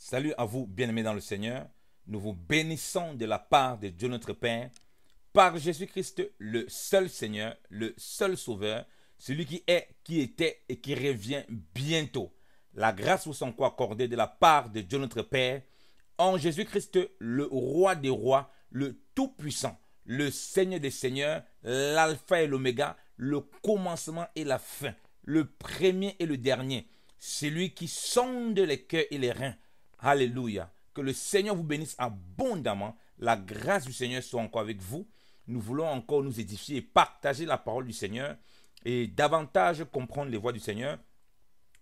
Salut à vous, bien-aimés dans le Seigneur. Nous vous bénissons de la part de Dieu notre Père, par Jésus-Christ, le seul Seigneur, le seul Sauveur, celui qui est, qui était et qui revient bientôt. La grâce vous sont accordée de la part de Dieu notre Père, en Jésus-Christ, le roi des rois, le Tout-Puissant, le Seigneur des Seigneurs, l'Alpha et l'Oméga, le commencement et la fin, le premier et le dernier, celui qui sonde les cœurs et les reins. Alléluia. Que le Seigneur vous bénisse abondamment. La grâce du Seigneur soit encore avec vous. Nous voulons encore nous édifier et partager la parole du Seigneur et davantage comprendre les voies du Seigneur.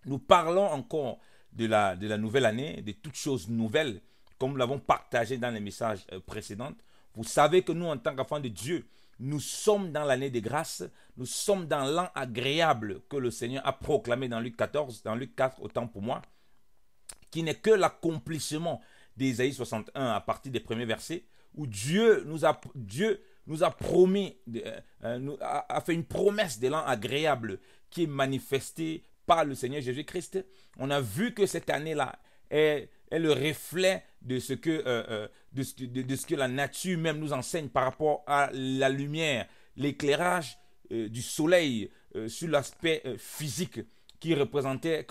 Nous parlons encore de la nouvelle année, de toutes choses nouvelles, comme nous l'avons partagé dans les messages précédents. Vous savez que nous, en tant qu'enfants de Dieu, nous sommes dans l'année des grâces, nous sommes dans l'an agréable que le Seigneur a proclamé dans Luc 14, dans Luc 4, autant pour moi, qui n'est que l'accomplissement d'Ésaïe 61 à partir des premiers versets, où Dieu nous a promis, a fait une promesse de l'an agréable qui est manifestée par le Seigneur Jésus-Christ. On a vu que cette année-là est le reflet de ce que la nature même nous enseigne par rapport à la lumière, l'éclairage du soleil sur l'aspect physique qui représentait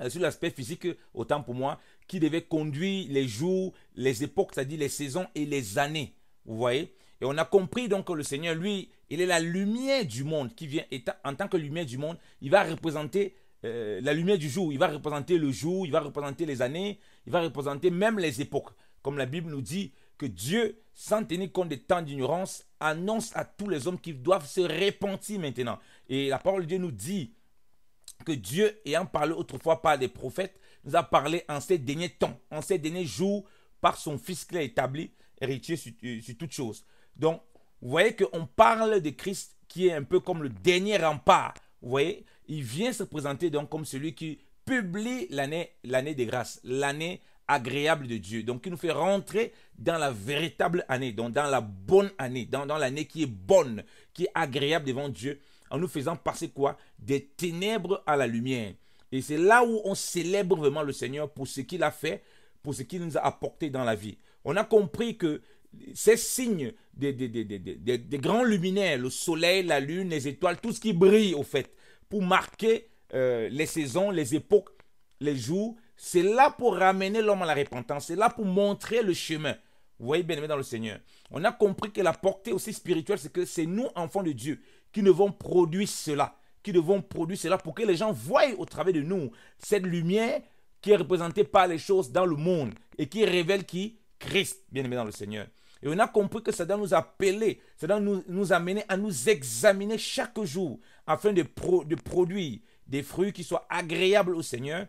sur l'aspect physique, autant pour moi, qui devait conduire les jours, les époques, c'est-à-dire les saisons et les années. Vous voyez? Et on a compris donc que le Seigneur, lui, il est la lumière du monde qui vient, et en tant que lumière du monde, il va représenter la lumière du jour, il va représenter le jour, il va représenter les années, il va représenter même les époques. Comme la Bible nous dit que Dieu, sans tenir compte des temps d'ignorance, annonce à tous les hommes qu'ils doivent se repentir maintenant. Et la parole de Dieu nous dit que Dieu, ayant parlé autrefois par des prophètes, nous a parlé en ces derniers temps, en ces derniers jours, par son Fils qu'il a établi, héritier sur toutes choses. Donc, vous voyez qu'on parle de Christ qui est un peu comme le dernier rempart. Vous voyez, il vient se présenter donc comme celui qui publie l'année des grâces, l'année agréable de Dieu. Donc, il nous fait rentrer dans la véritable année, donc dans la bonne année, dans l'année qui est bonne, qui est agréable devant Dieu, en nous faisant passer quoi? Des ténèbres à la lumière. Et c'est là où on célèbre vraiment le Seigneur pour ce qu'il a fait, pour ce qu'il nous a apporté dans la vie. On a compris que ces signes des grands luminaires, le soleil, la lune, les étoiles, tout ce qui brille au fait, pour marquer les saisons, les époques, les jours, c'est là pour ramener l'homme à la repentance, c'est là pour montrer le chemin. Vous voyez, bien aimé dans le Seigneur. On a compris que la portée aussi spirituelle, c'est que c'est nous, enfants de Dieu, qui devons produire cela, pour que les gens voient au travers de nous cette lumière qui est représentée par les choses dans le monde et qui révèle qui? Christ, bien aimé dans le Seigneur. Et on a compris que ça doit nous appeler, ça doit nous amener à nous examiner chaque jour afin de produire des fruits qui soient agréables au Seigneur,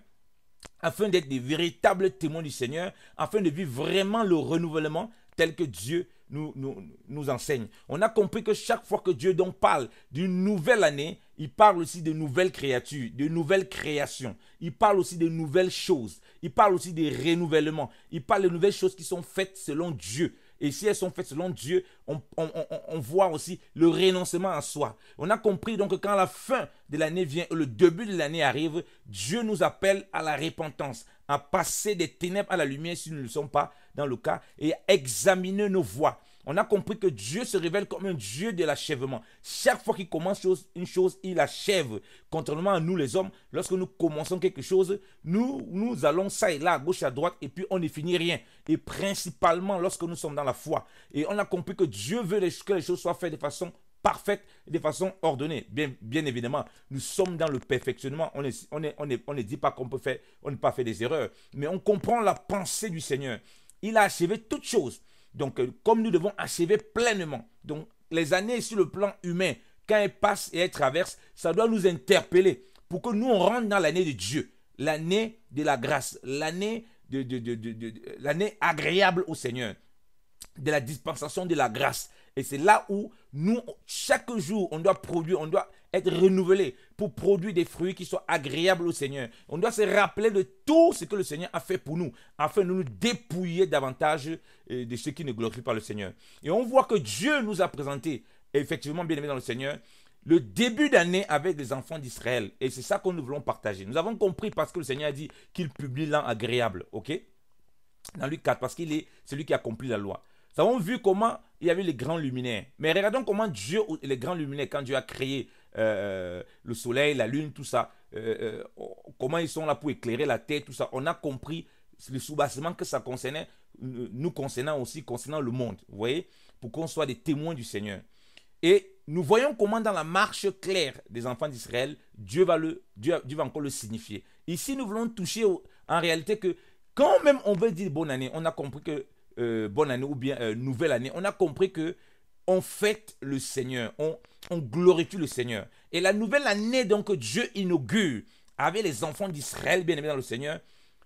afin d'être des véritables témoins du Seigneur, afin de vivre vraiment le renouvellement tel que Dieu nous enseigne. On a compris que chaque fois que Dieu donc parle d'une nouvelle année, il parle aussi de nouvelles créatures, de nouvelles créations. Il parle aussi de nouvelles choses. Il parle aussi des renouvellements. Il parle de nouvelles choses qui sont faites selon Dieu. Et si elles sont faites selon Dieu, on voit aussi le renoncement à soi. On a compris donc que quand la fin de l'année vient, le début de l'année arrive, Dieu nous appelle à la repentance, à passer des ténèbres à la lumière si nous ne le sommes pas dans le cas, et à examiner nos voies. On a compris que Dieu se révèle comme un Dieu de l'achèvement. Chaque fois qu'il commence une chose, il achève. Contrairement à nous les hommes, lorsque nous commençons quelque chose, nous allons ça et là, à gauche, à droite, et puis on ne finit rien. Et principalement lorsque nous sommes dans la foi. Et on a compris que Dieu veut que les choses soient faites de façon parfaite, de façon ordonnée. Bien évidemment, nous sommes dans le perfectionnement. On ne dit pas qu'on peut faire, on ne peut pas faire des erreurs. Mais on comprend la pensée du Seigneur. Il a achevé toutes choses. Donc, comme nous devons achever pleinement. Donc, les années sur le plan humain, quand elles passent et elles traversent, ça doit nous interpeller pour que nous, on rentre dans l'année de Dieu, l'année de la grâce, l'année l'année agréable au Seigneur, de la dispensation de la grâce. Et c'est là où nous, chaque jour, on doit produire, on doit être renouvelé pour produire des fruits qui soient agréables au Seigneur. On doit se rappeler de tout ce que le Seigneur a fait pour nous, afin de nous dépouiller davantage de ceux qui ne glorifient pas le Seigneur. Et on voit que Dieu nous a présenté, effectivement, bien aimé dans le Seigneur, le début d'année avec les enfants d'Israël. Et c'est ça que nous voulons partager. Nous avons compris parce que le Seigneur a dit qu'il publie l'an agréable. Ok? Dans Luc 4, parce qu'il est celui qui accomplit la loi. Nous avons vu comment il y avait les grands luminaires. Mais regardons comment Dieu, les grands luminaires, quand Dieu a créé le soleil, la lune, tout ça, comment ils sont là pour éclairer la terre, tout ça. On a compris le soubassement que ça concernait, nous concernant aussi, concernant le monde. Vous voyez? Pour qu'on soit des témoins du Seigneur. Et nous voyons comment dans la marche claire des enfants d'Israël, Dieu va encore le signifier. Ici, nous voulons toucher en réalité que quand même on veut dire bonne année, on a compris que bonne année ou bien nouvelle année, on a compris que on fête le Seigneur, on glorifie le Seigneur. Et la nouvelle année donc que Dieu inaugure avec les enfants d'Israël, bien aimés dans le Seigneur,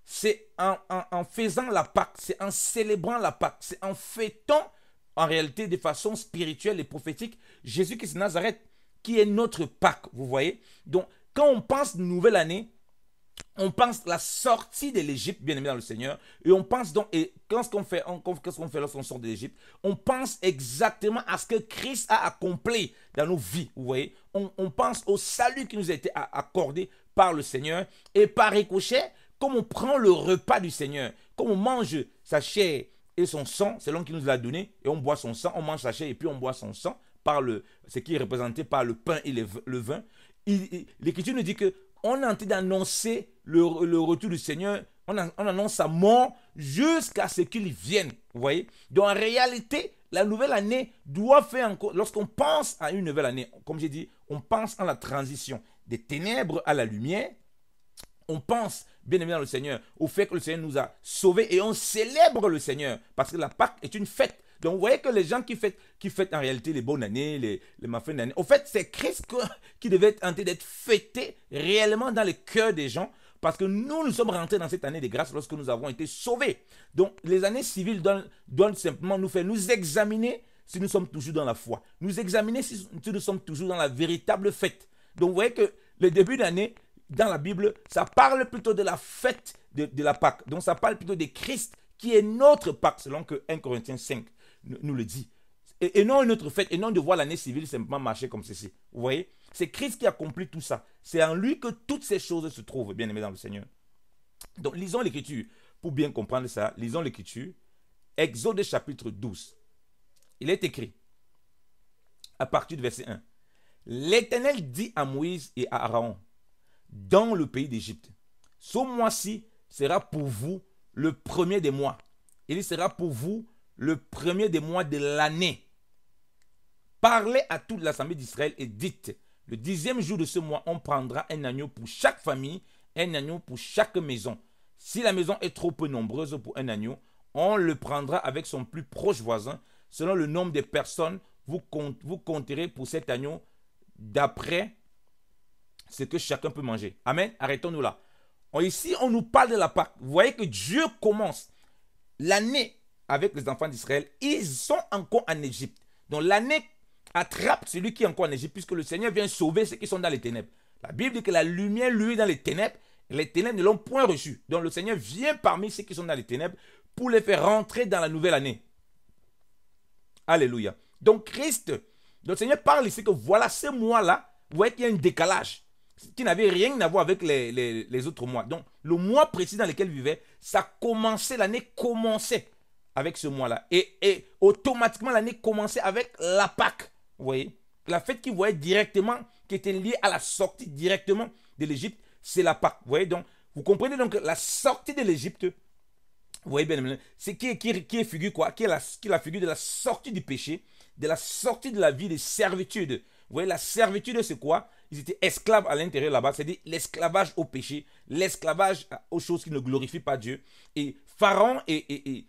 c'est en faisant la Pâque, c'est en célébrant la Pâque, c'est en fêtant en réalité de façon spirituelle et prophétique Jésus-Christ de Nazareth qui est notre Pâque, vous voyez. Donc quand on pense nouvelle année, on pense la sortie de l'Égypte, bien aimé dans le Seigneur, et on pense donc, et qu'est-ce qu'on fait lorsqu'on sort de l'Égypte? On pense exactement à ce que Christ a accompli dans nos vies, vous voyez. On pense au salut qui nous a été accordé par le Seigneur, et par ricochet, comme on prend le repas du Seigneur, comme on mange sa chair et son sang, selon qu'il nous l'a donné, et on boit son sang, on mange sa chair et puis on boit son sang, par ce qui est représenté par le pain et le vin. L'Écriture nous dit que on est en train d'annoncer le retour du Seigneur. On annonce sa mort jusqu'à ce qu'il vienne. Vous voyez? Donc en réalité, la nouvelle année doit faire encore. Lorsqu'on pense à une nouvelle année, comme j'ai dit, on pense à la transition des ténèbres à la lumière. On pense, bien aimé dans le Seigneur, au fait que le Seigneur nous a sauvés et on célèbre le Seigneur parce que la Pâque est une fête. Donc vous voyez que les gens qui fêtent en réalité les bonnes années, les fins d'année, au fait c'est Christ qui devait être en train d'être fêté réellement dans le cœur des gens parce que nous sommes rentrés dans cette année de grâce lorsque nous avons été sauvés. Donc les années civiles doivent simplement nous faire nous examiner si nous sommes toujours dans la foi, nous examiner si nous sommes toujours dans la véritable fête. Donc vous voyez que le début d'année dans la Bible, ça parle plutôt de la fête de la Pâque. Donc ça parle plutôt de Christ qui est notre Pâque selon que 1 Corinthiens 5 nous le dit. Et non une autre fête, et non de voir l'année civile simplement marcher comme ceci. Vous voyez? C'est Christ qui accomplit tout ça. C'est en lui que toutes ces choses se trouvent, bien aimés dans le Seigneur. Donc lisons l'Écriture pour bien comprendre ça. Lisons l'Écriture. Exode chapitre 12. Il est écrit, à partir du verset 1. L'Éternel dit à Moïse et à Aaron, dans le pays d'Égypte, ce mois-ci sera pour vous le premier des mois. Il sera pour vous le premier des mois de l'année. Parlez à toute l'assemblée d'Israël et dites, le 10e jour de ce mois, on prendra un agneau pour chaque famille, un agneau pour chaque maison. Si la maison est trop peu nombreuse pour un agneau, on le prendra avec son plus proche voisin. Selon le nombre de personnes, vous compterez pour cet agneau d'après ce que chacun peut manger. Amen. Arrêtons-nous là. Ici, on nous parle de la Pâque. Vous voyez que Dieu commence l'année avec les enfants d'Israël. Ils sont encore en Égypte. Donc l'année attrape celui qui est encore en Égypte puisque le Seigneur vient sauver ceux qui sont dans les ténèbres. La Bible dit que la lumière, lui, dans les ténèbres ne l'ont point reçu. Donc le Seigneur vient parmi ceux qui sont dans les ténèbres pour les faire rentrer dans la nouvelle année. Alléluia. Donc Christ, le Seigneur parle ici que voilà ce mois-là, vous voyez qu'il y a un décalage qui n'avait rien à voir avec les autres mois. Donc, le mois précis dans lequel il vivait, l'année commençait avec ce mois-là. Et automatiquement, l'année commençait avec la Pâque. Vous voyez? La fête qui voyait directement, qui était liée à la sortie directement de l'Égypte, c'est la Pâque. Vous voyez? Donc, vous comprenez donc la sortie de l'Égypte, vous voyez bien, c'est qui est figure quoi? Qui est la figure de la sortie du péché, de la sortie de la vie de servitude. Vous voyez, la servitude, c'est quoi? Ils étaient esclaves à l'intérieur là-bas, c'est-à-dire l'esclavage au péché, l'esclavage aux choses qui ne glorifient pas Dieu. Et Pharaon et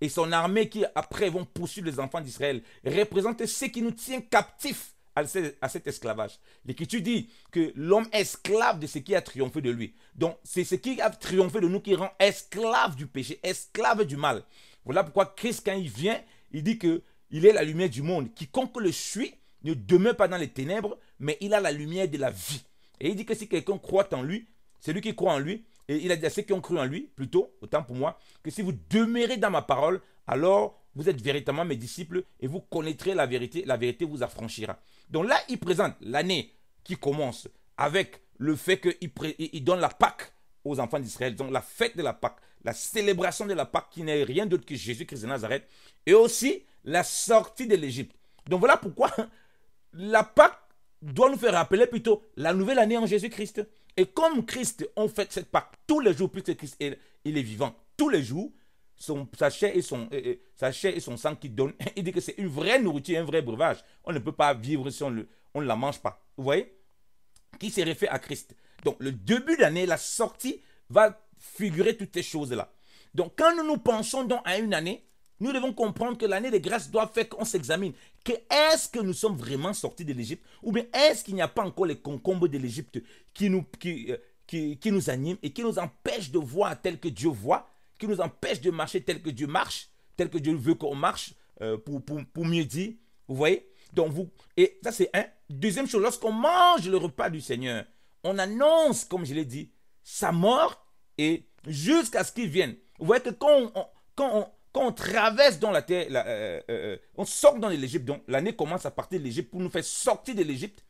son armée qui après vont poursuivre les enfants d'Israël représentent ce qui nous tient captifs à cet esclavage. L'Écriture dit que l'homme est esclave de ce qui a triomphé de lui. Donc c'est ce qui a triomphé de nous qui rend esclave du péché, esclave du mal. Voilà pourquoi Christ, quand il vient, il dit qu'il est la lumière du monde. Quiconque le suit ne demeure pas dans les ténèbres, mais il a la lumière de la vie. Et il dit que si quelqu'un croit en lui, c'est lui qui croit en lui, et il a dit à ceux qui ont cru en lui, plutôt, autant pour moi, que si vous demeurez dans ma parole, alors vous êtes véritablement mes disciples et vous connaîtrez la vérité vous affranchira. Donc là, il présente l'année qui commence avec le fait qu'il donne la Pâque aux enfants d'Israël. Donc la fête de la Pâque, la célébration de la Pâque qui n'est rien d'autre que Jésus-Christ de Nazareth. Et aussi la sortie de l'Égypte. Donc voilà pourquoi la Pâque doit nous faire rappeler plutôt la nouvelle année en Jésus-Christ. Et comme Christ, on fait cette Pâque tous les jours, puisque Christ il est vivant tous les jours, sa chair et son sang qu'il donne, il dit que c'est une vraie nourriture, un vrai breuvage. On ne peut pas vivre si on ne la mange pas. Vous voyez? Qui se réfère à Christ. Donc le début d'année, la sortie va figurer toutes ces choses-là. Donc quand nous pensons donc à une année, nous devons comprendre que l'année de grâce doit faire qu'on s'examine. Est-ce que nous sommes vraiment sortis de l'Égypte? Ou bien est-ce qu'il n'y a pas encore les concombres de l'Égypte qui nous animent et qui nous empêchent de voir tel que Dieu voit, qui nous empêchent de marcher tel que Dieu marche, tel que Dieu veut qu'on marche, pour mieux dire. Vous voyez? Donc et ça c'est un. Deuxième chose, lorsqu'on mange le repas du Seigneur, on annonce, comme je l'ai dit, sa mort et jusqu'à ce qu'il vienne. Vous voyez que quand on traverse dans la terre, on sort dans l'Égypte, donc l'année commence à partir de l'Égypte pour nous faire sortir de l'Égypte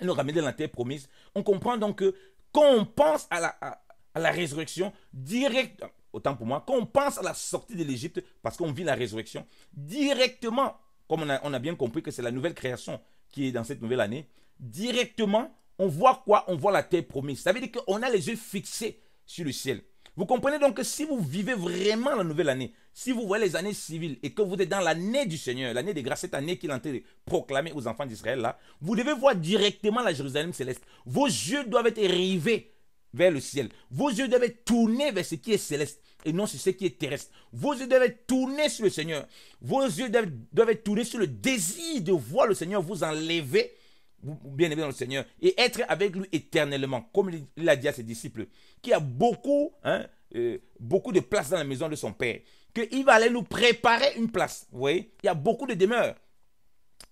et nous ramener dans la terre promise. On comprend donc que quand on pense à la résurrection, direct, autant pour moi, quand on pense à la sortie de l'Égypte, parce qu'on vit la résurrection, directement, comme on a bien compris que c'est la nouvelle création qui est dans cette nouvelle année, directement, on voit quoi? On voit la terre promise. Ça veut dire qu'on a les yeux fixés sur le ciel. Vous comprenez donc que si vous vivez vraiment la nouvelle année, si vous voyez les années civiles et que vous êtes dans l'année du Seigneur, l'année des grâces, cette année qu'il est en train de proclamer aux enfants d'Israël, là, vous devez voir directement la Jérusalem céleste. Vos yeux doivent être rivés vers le ciel. Vos yeux doivent être tournés vers ce qui est céleste et non sur ce qui est terrestre. Vos yeux doivent être tournés sur le Seigneur. Vos yeux doivent être tournés sur le désir de voir le Seigneur vous enlever, bien aimé dans le Seigneur, et être avec lui éternellement, comme il a dit à ses disciples, qui a beaucoup de place dans la maison de son Père, qu'il va aller nous préparer une place. Vous voyez, il y a beaucoup de demeures.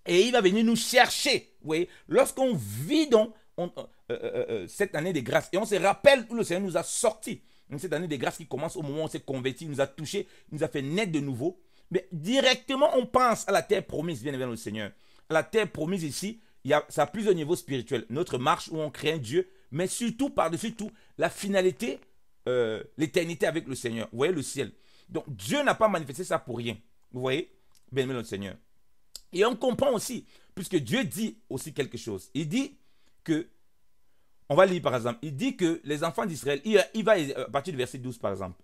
Et il va venir nous chercher. Vous voyez, lorsqu'on vit donc cette année de grâce, et on se rappelle où le Seigneur nous a sortis, cette année de grâce qui commence au moment où on s'est converti, il nous a touchés, il nous a fait naître de nouveau. Mais directement, on pense à la terre promise, bien évidemment, le Seigneur. À la terre promise ici, ça a plusieurs niveaux spirituels. Notre marche où on craint Dieu, mais surtout, par-dessus tout, la finalité, l'éternité avec le Seigneur. Vous voyez le ciel. Donc, Dieu n'a pas manifesté ça pour rien. Vous voyez? Bien aimé le Seigneur. Et on comprend aussi, puisque Dieu dit aussi quelque chose. Il dit que, on va lire par exemple, il dit que les enfants d'Israël, il va à partir du verset 12 par exemple.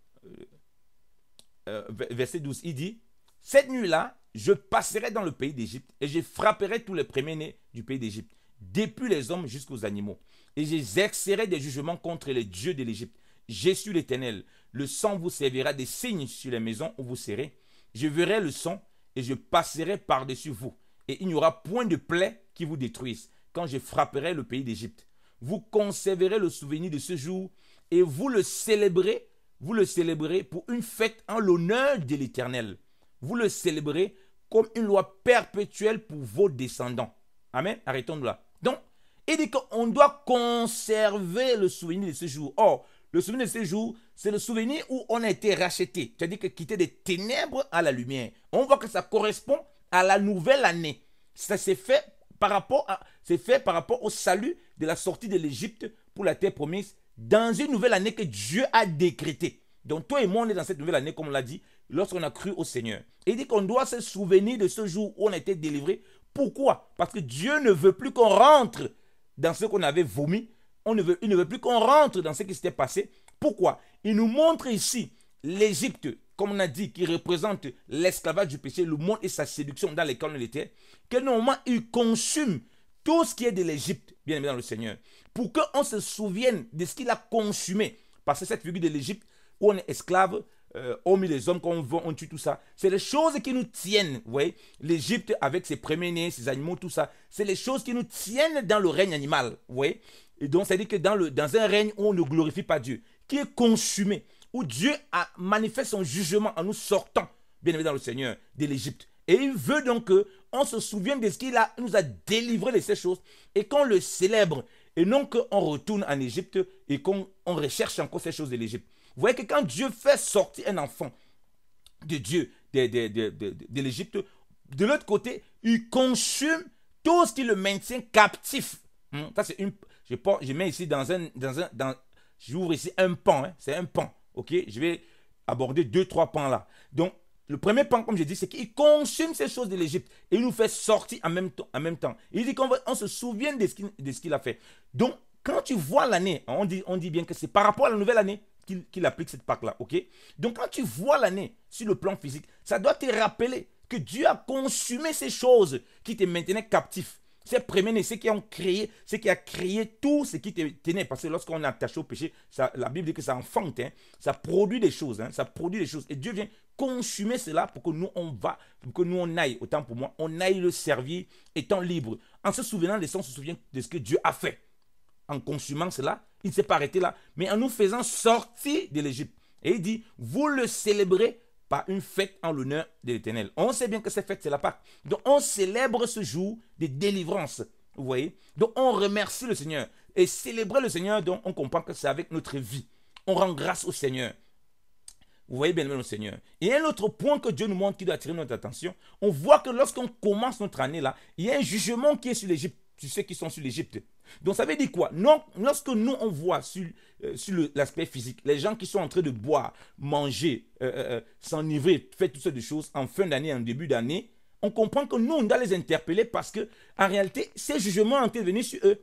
Verset 12, il dit, cette nuit-là, je passerai dans le pays d'Égypte et je frapperai tous les premiers-nés du pays d'Égypte, depuis les hommes jusqu'aux animaux. Et j'exercerai des jugements contre les dieux de l'Égypte. Je suis l'Éternel. Le sang vous servira de signe sur les maisons où vous serez. Je verrai le sang et je passerai par-dessus vous. Et il n'y aura point de plaie qui vous détruise quand je frapperai le pays d'Égypte. Vous conserverez le souvenir de ce jour et vous le célébrerez pour une fête en l'honneur de l'Éternel. Vous le célébrez comme une loi perpétuelle pour vos descendants. Amen. Arrêtons-nous là. Donc, il dit qu'on doit conserver le souvenir de ce jour. Or, le souvenir de ce jour, c'est le souvenir où on a été racheté. C'est-à-dire que quitter des ténèbres à la lumière. On voit que ça correspond à la nouvelle année. Ça s'est fait par rapport au salut de la sortie de l'Égypte pour la terre promise dans une nouvelle année que Dieu a décrétée. Donc toi et moi, on est dans cette nouvelle année, comme on l'a dit, lorsqu'on a cru au Seigneur. Et il dit qu'on doit se souvenir de ce jour où on a été délivré. Pourquoi? Parce que Dieu ne veut plus qu'on rentre dans ce qu'on avait vomi. Il ne veut plus qu'on rentre dans ce qui s'était passé. Pourquoi? Il nous montre ici l'Égypte, comme on a dit, qui représente l'esclavage du péché, le monde et sa séduction dans lesquels on était, que normalement il consume tout ce qui est de l'Égypte, bien aimé dans le Seigneur, pour qu'on se souvienne de ce qu'il a consumé. Parce que cette figure de l'Égypte, où on est esclave, hommes et les hommes, qu'on vend, on tue, tout ça, c'est les choses qui nous tiennent. Vous voyez, l'Égypte avec ses premiers-nés, ses animaux, tout ça, c'est les choses qui nous tiennent dans le règne animal. Vous voyez, et donc, c'est-à-dire que dans un règne où on ne glorifie pas Dieu, qui est consumé, où Dieu a manifesté son jugement en nous sortant, bien aimé dans le Seigneur, de l'Égypte. Et il veut donc qu'on se souvienne de ce qu'il nous a délivré de ces choses et qu'on le célèbre. Et non qu'on retourne en Égypte et qu'on recherche encore ces choses de l'Égypte. Vous voyez que quand Dieu fait sortir un enfant de Dieu, de l'Égypte, de l'autre côté, il consume tout ce qui le maintient captif. Ça, c'est une. Je mets ici j'ouvre ici un pan. C'est un pan. Ok? Je vais aborder 2-3 pans là. Donc, le premier pan, comme je dis, c'est qu'il consume ces choses de l'Égypte et il nous fait sortir en même temps. Il dit qu'on se souvient de ce qu'il a fait. Donc, quand tu vois l'année, on dit bien que c'est par rapport à la nouvelle année qu'il applique cette Pâque-là. Ok? Donc, quand tu vois l'année sur le plan physique, ça doit te rappeler que Dieu a consumé ces choses qui te maintenaient captif. Ces premiers-nés, ceux qui a créé tout ce qui te tenait. Parce que lorsqu'on est attaché au péché, la Bible dit que ça enfante, ça produit des choses. Ça produit des choses. Et Dieu vient consumer cela pour que nous, on aille, autant pour moi, on aille le servir étant libre. En se souvenant de ça, on se souvient de ce que Dieu a fait. En consumant cela, il ne s'est pas arrêté là, mais en nous faisant sortir de l'Égypte. Et il dit, vous le célébrez par une fête en l'honneur de l'Éternel. On sait bien que cette fête, c'est la Pâque. Donc, on célèbre ce jour de délivrance. Vous voyez? Donc, on remercie le Seigneur. Et célébrer le Seigneur, donc, on comprend que c'est avec notre vie. On rend grâce au Seigneur. Vous voyez bien le Seigneur. Et un autre point que Dieu nous montre qui doit attirer notre attention, on voit que lorsqu'on commence notre année là, il y a un jugement qui est sur l'Égypte. Sur ceux qui sont sur l'Égypte. Donc ça veut dire quoi? Non, lorsque nous on voit sur l'aspect physique, les gens qui sont en train de boire, manger, s'enivrer, faire toutes sortes de choses en fin d'année, en début d'année, on comprend que nous on doit les interpeller parce que en réalité, ces jugements ont été venus sur eux.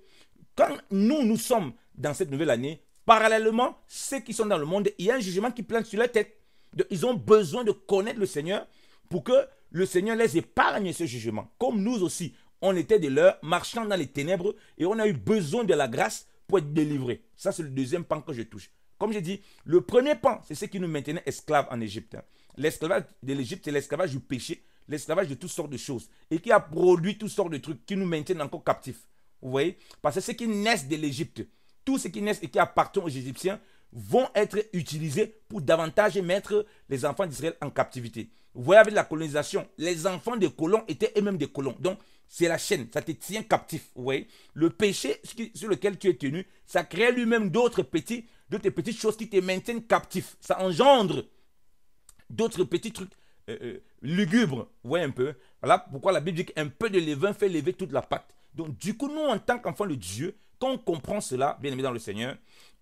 Quand nous sommes dans cette nouvelle année, parallèlement, ceux qui sont dans le monde, il y a un jugement qui plane sur leur tête. Donc, ils ont besoin de connaître le Seigneur pour que le Seigneur les épargne ce jugement. Comme nous aussi, on était de l'heure, marchant dans les ténèbres et on a eu besoin de la grâce pour être délivré. Ça, c'est le deuxième pan que je touche. Comme je dis, le premier pan, c'est ce qui nous maintenait esclaves en Égypte. L'esclavage de l'Égypte, c'est l'esclavage du péché, l'esclavage de toutes sortes de choses et qui a produit toutes sortes de trucs qui nous maintiennent encore captifs. Vous voyez? Parce que ceux qui naissent de l'Égypte, tous ceux qui naissent et qui appartiennent aux Égyptiens vont être utilisés pour davantage mettre les enfants d'Israël en captivité. Vous voyez, avec la colonisation, les enfants des colons étaient eux-mêmes des colons. Donc, c'est la chaîne, ça te tient captif. Vous voyez, le péché sur lequel tu es tenu, ça crée lui-même d'autres petites choses qui te maintiennent captif. Ça engendre d'autres petits trucs lugubres. Vous voyez un peu. Voilà pourquoi la Bible dit qu'un peu de levain fait lever toute la pâte. Donc, du coup, nous, en tant qu'enfants de Dieu, quand on comprend cela, bien aimé dans le Seigneur,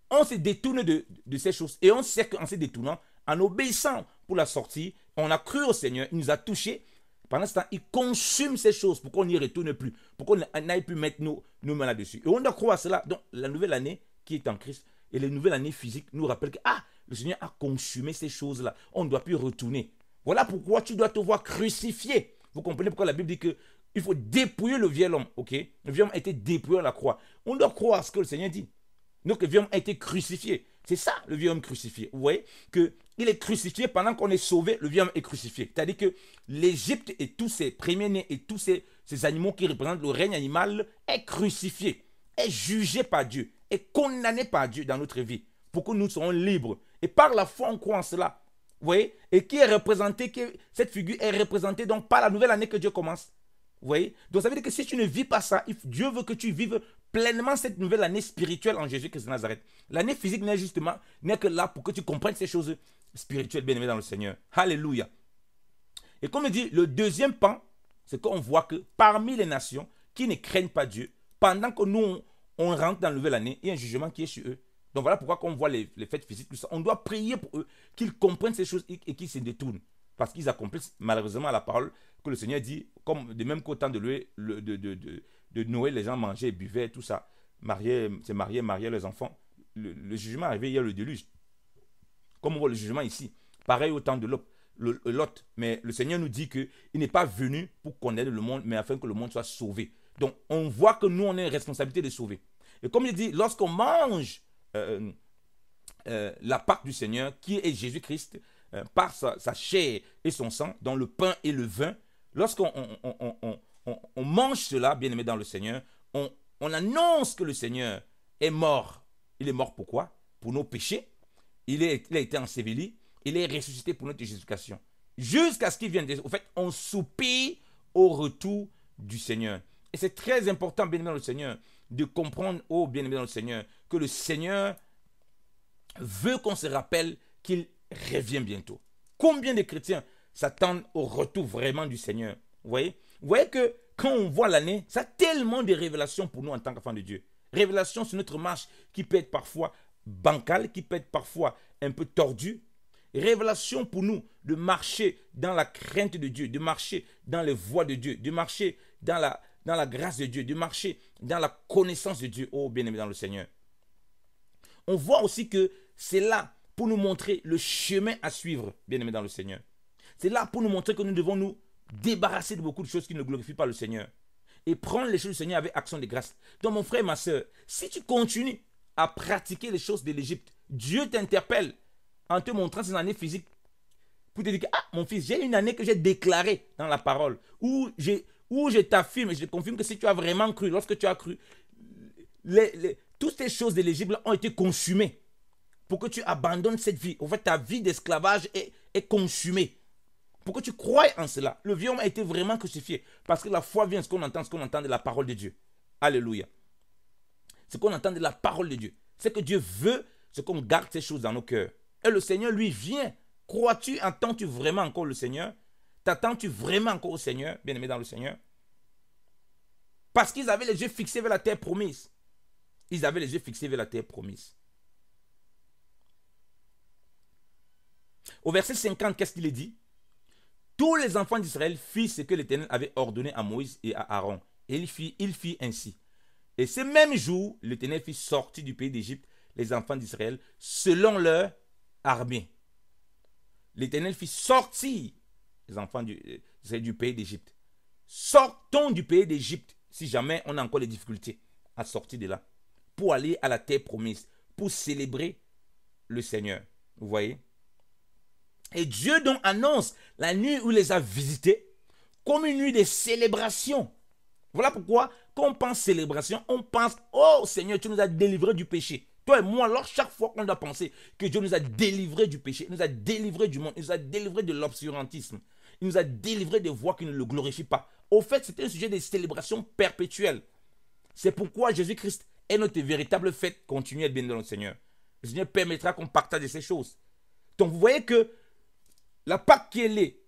on se détourne de ces choses. Et on sait qu'en se détournant, en obéissant pour la sortie, on a cru au Seigneur, il nous a touchés. Pendant ce temps, il consume ces choses pour qu'on n'y retourne plus, pour qu'on n'aille plus mettre nos mains là-dessus. Et on doit croire à cela. Donc, la nouvelle année qui est en Christ et la nouvelle année physique nous rappellent que le Seigneur a consumé ces choses-là. On ne doit plus retourner. Voilà pourquoi tu dois te voir crucifié. Vous comprenez pourquoi la Bible dit qu'il faut dépouiller le vieil homme. Okay? Le vieil homme a été dépouillé à la croix. On doit croire à ce que le Seigneur dit. Donc, le vieil homme a été crucifié. C'est ça, le vieil homme crucifié. Vous voyez qu'il est crucifié pendant qu'on est sauvé, le vieil homme est crucifié. C'est-à-dire que l'Égypte et tous ses premiers-nés et tous ces animaux qui représentent le règne animal est crucifié, est jugé par Dieu, est condamné par Dieu dans notre vie pour que nous soyons libres. Et par la foi, on croit en cela. Vous voyez? Et qui est représenté, cette figure est représentée donc par la nouvelle année que Dieu commence. Vous voyez? Donc ça veut dire que si tu ne vis pas ça, Dieu veut que tu vives pleinement cette nouvelle année spirituelle en Jésus-Christ de Nazareth. L'année physique n'est que là pour que tu comprennes ces choses spirituelles bien aimées dans le Seigneur. Alléluia. Et comme dit, le deuxième pan, c'est qu'on voit que parmi les nations qui ne craignent pas Dieu, pendant que nous, on rentre dans la nouvelle année, il y a un jugement qui est sur eux. Donc voilà pourquoi quand on voit les fêtes physiques, tout ça, on doit prier pour eux, qu'ils comprennent ces choses et qu'ils se détournent. Parce qu'ils accomplissent malheureusement la parole que le Seigneur dit, comme de même qu'au temps de Noé, les gens mangeaient, buvaient, tout ça. Mariaient les enfants. Le jugement arrivé, il y a le déluge. Comme on voit le jugement ici. Pareil au temps de Lot. Mais le Seigneur nous dit qu'il n'est pas venu pour condamner le monde, mais afin que le monde soit sauvé. Donc, on voit que nous, on a une responsabilité de sauver. Et comme il dit, lorsqu'on mange la Pâque du Seigneur, qui est Jésus-Christ, par sa chair et son sang, dans le pain et le vin, lorsqu'on mange cela, bien aimé dans le Seigneur, on annonce que le Seigneur est mort. Il est mort pourquoi? Pour nos péchés. Il a été enseveli. Il est ressuscité pour notre justification. Jusqu'à ce qu'il vienne. En fait, on soupire au retour du Seigneur. Et c'est très important, bien aimé dans le Seigneur, de comprendre, bien aimé dans le Seigneur, que le Seigneur veut qu'on se rappelle qu'il revient bientôt. Combien de chrétiens s'attendent au retour vraiment du Seigneur? Vous voyez que quand on voit l'année, ça a tellement de révélations pour nous en tant qu'enfants de Dieu. Révélation sur notre marche qui peut être parfois bancale, qui peut être parfois un peu tordue. Révélation pour nous de marcher dans la crainte de Dieu, de marcher dans les voies de Dieu, de marcher dans la grâce de Dieu, de marcher dans la connaissance de Dieu. Oh, bien-aimé dans le Seigneur. On voit aussi que c'est là pour nous montrer le chemin à suivre, bien-aimé dans le Seigneur. C'est là pour nous montrer que nous devons nous débarrasser de beaucoup de choses qui ne glorifient pas le Seigneur et prendre les choses du Seigneur avec action de grâce. Donc mon frère et ma soeur, si tu continues à pratiquer les choses de l'Égypte, Dieu t'interpelle en te montrant ses années physiques pour te dire que, ah, mon fils, j'ai une année que j'ai déclarée dans la parole, où je t'affirme et je te confirme que si tu as vraiment cru, lorsque tu as cru, toutes ces choses de l'Égypte ont été consumées pour que tu abandonnes cette vie. En fait, ta vie d'esclavage est consumée. Pour que tu croies en cela. Le vieux homme a été vraiment crucifié. Parce que la foi vient ce qu'on entend de la parole de Dieu. Alléluia. Ce qu'on entend de la parole de Dieu. C'est que Dieu veut, c'est qu'on garde ces choses dans nos cœurs. Et le Seigneur, lui, vient. Crois-tu, entends-tu vraiment encore le Seigneur? T'attends-tu vraiment encore au Seigneur, bien-aimé dans le Seigneur? Parce qu'ils avaient les yeux fixés vers la terre promise. Ils avaient les yeux fixés vers la terre promise. Au verset 50, qu'est-ce qu'il est dit? Tous les enfants d'Israël firent ce que l'Éternel avait ordonné à Moïse et à Aaron. Et il fit ainsi. Et ce même jour, l'Éternel fit sortir du pays d'Égypte les enfants d'Israël selon leur armée. L'Éternel fit sortir les enfants du pays d'Égypte. Sortons du pays d'Égypte si jamais on a encore des difficultés à sortir de là. Pour aller à la terre promise. Pour célébrer le Seigneur. Vous voyez? Et Dieu donc annonce la nuit où il les a visités comme une nuit de célébration. Voilà pourquoi, quand on pense célébration, on pense, oh Seigneur, tu nous as délivrés du péché. Toi et moi, alors chaque fois qu'on doit penser que Dieu nous a délivrés du péché, il nous a délivrés du monde, il nous a délivrés de l'obscurantisme, il nous a délivrés des voies qui ne le glorifient pas. Au fait, c'était un sujet de célébration perpétuelle. C'est pourquoi Jésus-Christ est notre véritable fête continuelle, bien dans le Seigneur. Le Seigneur permettra qu'on partage ces choses. Donc vous voyez que la Pâque qui est née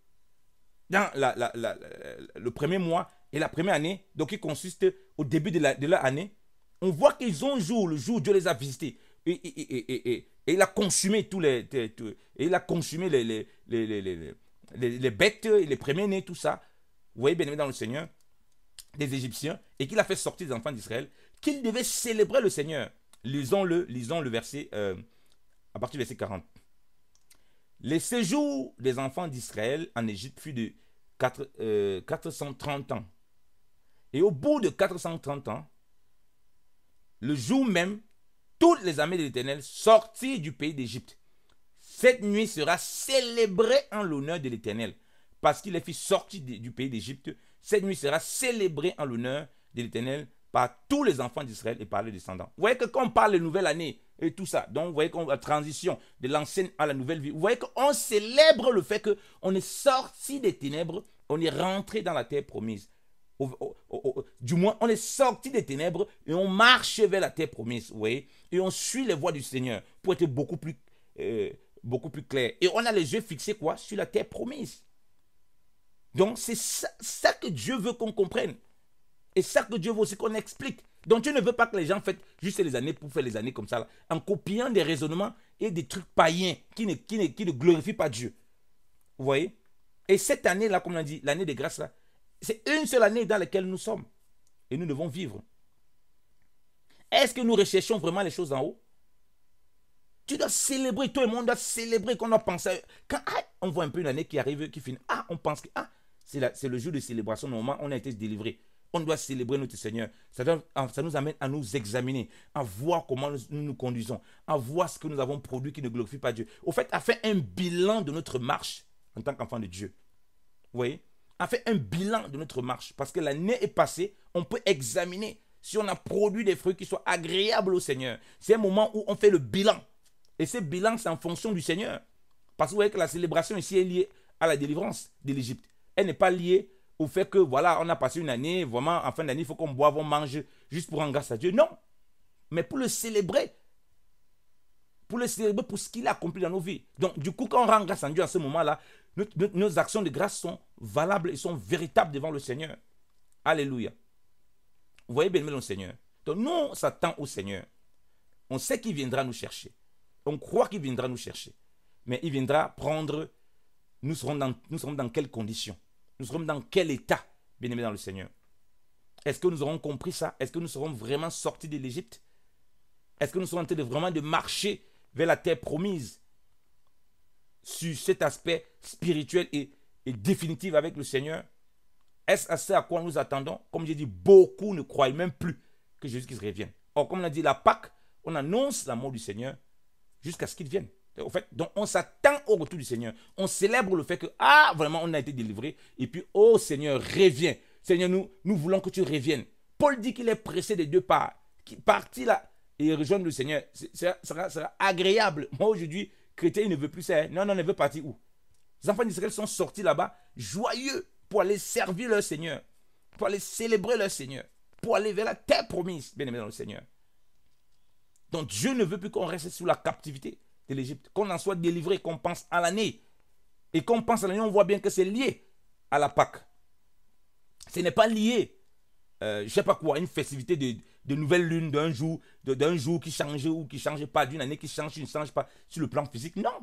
dans le premier mois et la première année, donc qui consiste au début de leur année, on voit qu'ils ont le jour où Dieu les a visités. Et il a consumé il a consumé les bêtes, les premiers-nés, tout ça. Vous voyez, bien aimé dans le Seigneur, des Égyptiens, et qu'il a fait sortir des enfants d'Israël, qu'ils devaient célébrer le Seigneur. Lisons le verset, à partir du verset 40. Les séjours des enfants d'Israël en Égypte fut de 430 ans. Et au bout de 430 ans, le jour même, toutes les armées de l'Éternel sortirent du pays d'Égypte. Cette nuit sera célébrée en l'honneur de l'Éternel. Parce qu'il les fit sortir du pays d'Égypte, cette nuit sera célébrée en l'honneur de l'Éternel par tous les enfants d'Israël et par les descendants. Vous voyez que quand on parle de nouvelle année et tout ça, donc vous voyez qu'on la transition de l'ancienne à la nouvelle vie, vous voyez qu'on célèbre le fait qu'on est sorti des ténèbres, on est rentré dans la terre promise. Du moins, on est sorti des ténèbres et on marche vers la terre promise, vous voyez, et on suit les voies du Seigneur pour être beaucoup plus clair. Et on a les yeux fixés quoi? Sur la terre promise. Donc, c'est ça que Dieu veut qu'on comprenne. Et ça que Dieu veut aussi qu'on explique. Donc Dieu ne veut pas que les gens fassent juste les années pour faire les années comme ça, là, en copiant des raisonnements et des trucs païens qui ne glorifient pas Dieu. Vous voyez? Et cette année-là, comme on a dit, l'année de grâce, là, c'est une seule année dans laquelle nous sommes. Et nous devons vivre. Est-ce que nous recherchons vraiment les choses en haut? Tu dois célébrer, tout le monde doit célébrer, qu'on doit penser. Quand on voit un peu une année qui arrive, qui finit, on pense que c'est le jour de célébration, normalement, on a été délivré. On doit célébrer notre Seigneur. Ça nous amène à nous examiner, à voir comment nous nous conduisons, à voir ce que nous avons produit qui ne glorifie pas Dieu. Au fait, à faire un bilan de notre marche en tant qu'enfant de Dieu. Vous voyez? À faire un bilan de notre marche. Parce que l'année est passée, on peut examiner si on a produit des fruits qui soient agréables au Seigneur. C'est un moment où on fait le bilan. Et ce bilan, c'est en fonction du Seigneur. Parce que vous voyez que la célébration ici est liée à la délivrance de l'Égypte. Elle n'est pas liée au fait que, voilà, on a passé une année, vraiment, en fin d'année, il faut qu'on boive, on mange, juste pour rendre grâce à Dieu. Non. Mais pour le célébrer. Pour le célébrer pour ce qu'il a accompli dans nos vies. Donc, du coup, quand on rend grâce à Dieu à ce moment-là, nos actions de grâce sont valables et sont véritables devant le Seigneur. Alléluia. Vous voyez, bien-aimé dans le Seigneur. Donc nous, on s'attend au Seigneur. On sait qu'il viendra nous chercher. On croit qu'il viendra nous chercher. Mais il viendra prendre... Nous serons dans quelles conditions? Nous serons dans quel état, bien-aimé dans le Seigneur? Est-ce que nous aurons compris ça? Est-ce que nous serons vraiment sortis de l'Égypte? Est-ce que nous serons en train de vraiment de marcher vers la terre promise sur cet aspect spirituel et définitif avec le Seigneur? Est-ce à ce à quoi nous attendons? Comme j'ai dit, beaucoup ne croient même plus que Jésus-Christ revienne. Or, comme on a dit, la Pâque, on annonce la mort du Seigneur jusqu'à ce qu'il vienne. En fait, donc on s'attend au retour du Seigneur. On célèbre le fait que, vraiment, on a été délivré. Et puis, oh Seigneur, reviens. Seigneur, nous voulons que tu reviennes. Paul dit qu'il est pressé des deux parts. Qu'il partit là et rejoindre le Seigneur. Ça sera agréable. Moi, aujourd'hui, chrétien, il ne veut plus ça. Non, il ne veut partir où? Les enfants d'Israël sont sortis là-bas, joyeux, pour aller servir leur Seigneur, pour aller célébrer leur Seigneur, pour aller vers la terre promise, bien aimé dans le Seigneur. Donc, Dieu ne veut plus qu'on reste sous la captivité de l'Égypte, qu'on en soit délivré, qu'on pense à l'année. Et qu'on pense à l'année, on voit bien que c'est lié à la Pâque. Ce n'est pas lié, je ne sais pas quoi, une festivité de nouvelle lune, d'un jour qui change ou qui ne change pas, d'une année qui ne change pas sur le plan physique. Non.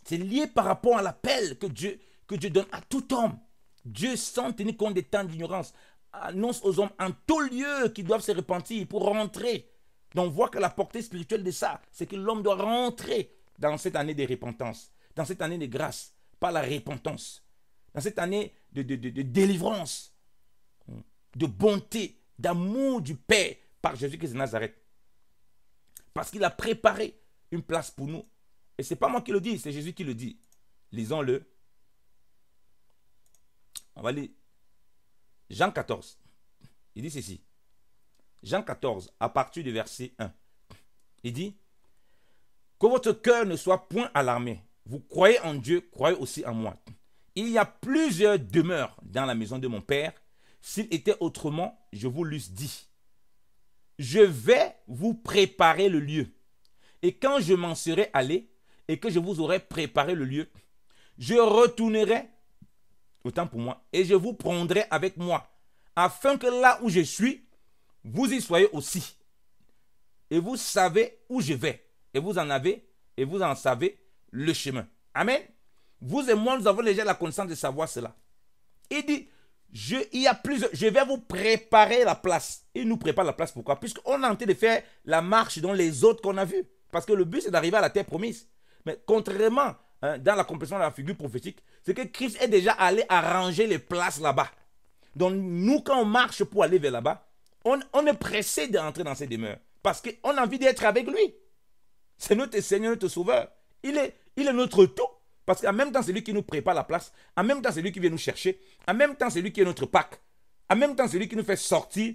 C'est lié par rapport à l'appel que Dieu donne à tout homme. Dieu, sans tenir compte des temps d'ignorance, annonce aux hommes en tout lieu qu'ils doivent se repentir pour rentrer. Donc on voit que la portée spirituelle de ça, c'est que l'homme doit rentrer dans cette année de repentance, dans cette année de grâce, par la repentance, dans cette année de délivrance, de bonté, d'amour du Père par Jésus-Christ de Nazareth. Parce qu'il a préparé une place pour nous. Et ce n'est pas moi qui le dis, c'est Jésus qui le dit. Lisons-le. On va lire Jean 14. Il dit ceci. Jean 14, à partir du verset 1. Il dit, que votre cœur ne soit point alarmé. Vous croyez en Dieu, croyez aussi en moi. Il y a plusieurs demeures dans la maison de mon Père. S'il était autrement, je vous l'eusse dit. Je vais vous préparer le lieu. Et quand je m'en serai allé, et que je vous aurai préparé le lieu, je retournerai, autant pour moi, et je vous prendrai avec moi, afin que là où je suis, vous y soyez aussi. Et vous savez où je vais. Et vous en savez le chemin. Amen. Vous et moi, nous avons déjà la connaissance de savoir cela. Il dit, je vais vous préparer la place. Il nous prépare la place. Pourquoi? Puisqu'on est en train de faire la marche dans les autres qu'on a vus. Parce que le but, c'est d'arriver à la terre promise. Mais contrairement, dans l'accomplissement de la figure prophétique, c'est que Christ est déjà allé arranger les places là-bas. Donc nous, quand on marche pour aller vers là-bas, on est pressé d'entrer dans ces demeures. Parce qu'on a envie d'être avec lui. C'est notre Seigneur, notre Sauveur. Il est notre tout. Parce qu'en même temps, c'est lui qui nous prépare la place. En même temps, c'est lui qui vient nous chercher. En même temps, c'est lui qui est notre Pâque. En même temps, c'est lui qui nous fait sortir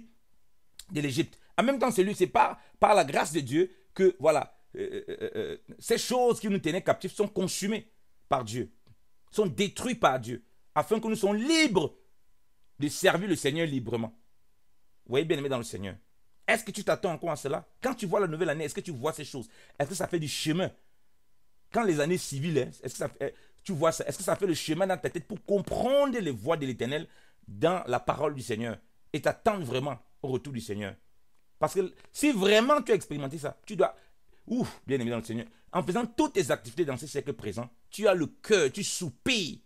de l'Égypte. En même temps, c'est par la grâce de Dieu que, voilà, ces choses qui nous tenaient captifs sont consumées par Dieu. Sont détruites par Dieu. Afin que nous soyons libres de servir le Seigneur librement. Vous voyez, bien aimé dans le Seigneur. Est-ce que tu t'attends encore à cela? Quand tu vois la nouvelle année, est-ce que tu vois ces choses? Est-ce que ça fait du chemin? Quand les années civiles, tu vois ça? Est-ce que ça fait le chemin dans ta tête pour comprendre les voies de l'Éternel dans la parole du Seigneur et t'attendre vraiment au retour du Seigneur? Parce que si vraiment tu as expérimenté ça, tu dois, bien aimé dans le Seigneur, en faisant toutes tes activités dans ce siècle présent, tu as le cœur, tu soupires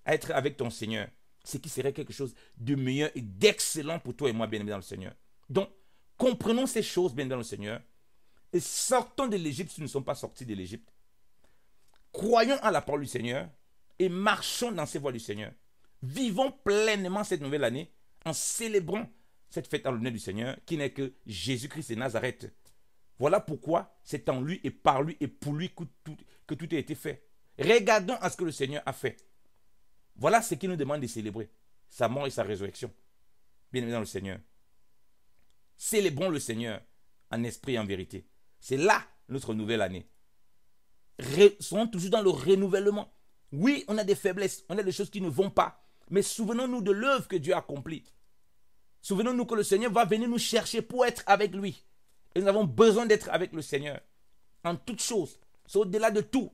à être avec ton Seigneur. Ce qui serait quelque chose de meilleur et d'excellent pour toi et moi, bien aimé dans le Seigneur. Donc, comprenons ces choses, bien dans le Seigneur, et sortons de l'Égypte si nous ne sommes pas sortis de l'Égypte. Croyons à la parole du Seigneur et marchons dans ces voies du Seigneur. Vivons pleinement cette nouvelle année en célébrant cette fête en l'honneur du Seigneur qui n'est que Jésus-Christ de Nazareth. Voilà pourquoi c'est en lui et par lui et pour lui que tout a été fait. Regardons à ce que le Seigneur a fait. Voilà ce qu'il nous demande de célébrer, sa mort et sa résurrection. Bien aimé dans le Seigneur. Célébrons le Seigneur en esprit et en vérité. C'est là notre nouvelle année. Soyons toujours dans le renouvellement. Oui, on a des faiblesses, on a des choses qui ne vont pas. Mais souvenons-nous de l'œuvre que Dieu a accomplie. Souvenons-nous que le Seigneur va venir nous chercher pour être avec lui. Et nous avons besoin d'être avec le Seigneur. En toutes choses. C'est au-delà de tout.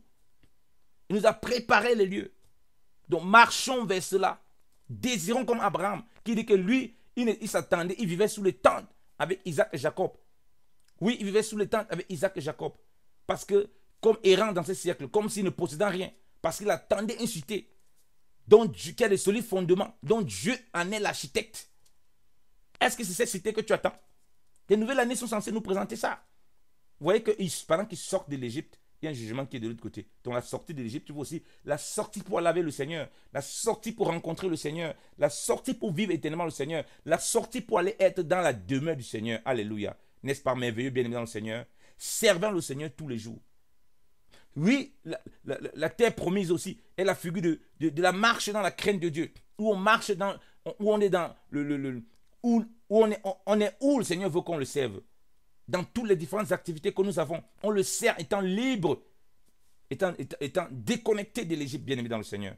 Il nous a préparé les lieux. Donc marchons vers cela. Désirons comme Abraham, qui dit que lui, il s'attendait, il vivait sous les tentes avec Isaac et Jacob. Oui, il vivait sous les tentes avec Isaac et Jacob. Parce que, comme errant dans ce siècle, comme s'il ne possédait rien, parce qu'il attendait une cité qui a des solides fondements, dont Dieu en est l'architecte. Est-ce que c'est cette cité que tu attends? Les nouvelles années sont censées nous présenter ça. Vous voyez que pendant qu'ils sortent de l'Égypte, il y a un jugement qui est de l'autre côté. Donc la sortie de l'Égypte, tu vois aussi la sortie pour aller avec le Seigneur, la sortie pour rencontrer le Seigneur, la sortie pour vivre éternellement le Seigneur, la sortie pour aller être dans la demeure du Seigneur. Alléluia. N'est-ce pas merveilleux, bien-aimé dans le Seigneur? Servant le Seigneur tous les jours. Oui, la terre promise aussi est la figure de la marche dans la crainte de Dieu, où on marche dans, où on est dans où on est où le Seigneur veut qu'on le serve. Dans toutes les différentes activités que nous avons, on le sert étant libre, étant déconnecté de l'Égypte, bien-aimé dans le Seigneur.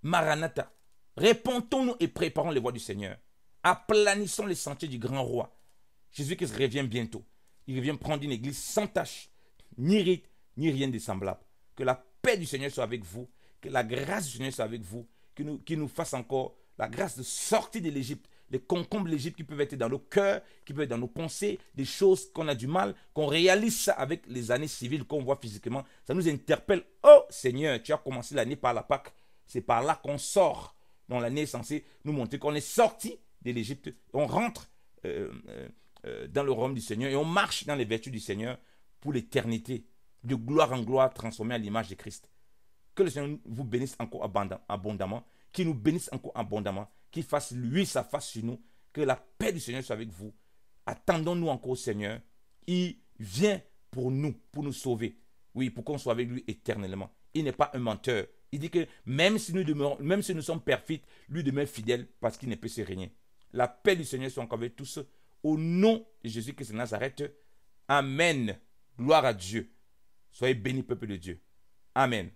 Maranatha, répondons-nous et préparons les voies du Seigneur. Aplanissons les sentiers du grand roi. Jésus-Christ revient bientôt. Il revient prendre une église sans tache, ni rite, ni rien de semblable. Que la paix du Seigneur soit avec vous, que la grâce du Seigneur soit avec vous, qu'il nous fasse encore la grâce de sortir de l'Égypte, les concombres de l'Égypte qui peuvent être dans nos cœurs, qui peuvent être dans nos pensées, des choses qu'on a du mal, qu'on réalise ça avec les années civiles qu'on voit physiquement. Ça nous interpelle. Oh Seigneur, tu as commencé l'année par la Pâque. C'est par là qu'on sort. Donc l'année est censée nous montrer qu'on est sorti de l'Égypte. On rentre dans le royaume du Seigneur et on marche dans les vertus du Seigneur pour l'éternité, de gloire en gloire, transformé à l'image de Christ. Que le Seigneur vous bénisse encore abondamment, qu'il nous bénisse encore abondamment, qu'il fasse lui sa face sur nous, que la paix du Seigneur soit avec vous. Attendons-nous encore au Seigneur. Il vient pour nous sauver. Oui, pour qu'on soit avec lui éternellement. Il n'est pas un menteur. Il dit que même si nous sommes perfidèles, lui demeure fidèle parce qu'il ne peut se régner. La paix du Seigneur soit encore avec tous. Au nom de Jésus-Christ de Nazareth. Amen. Gloire à Dieu. Soyez bénis, peuple de Dieu. Amen.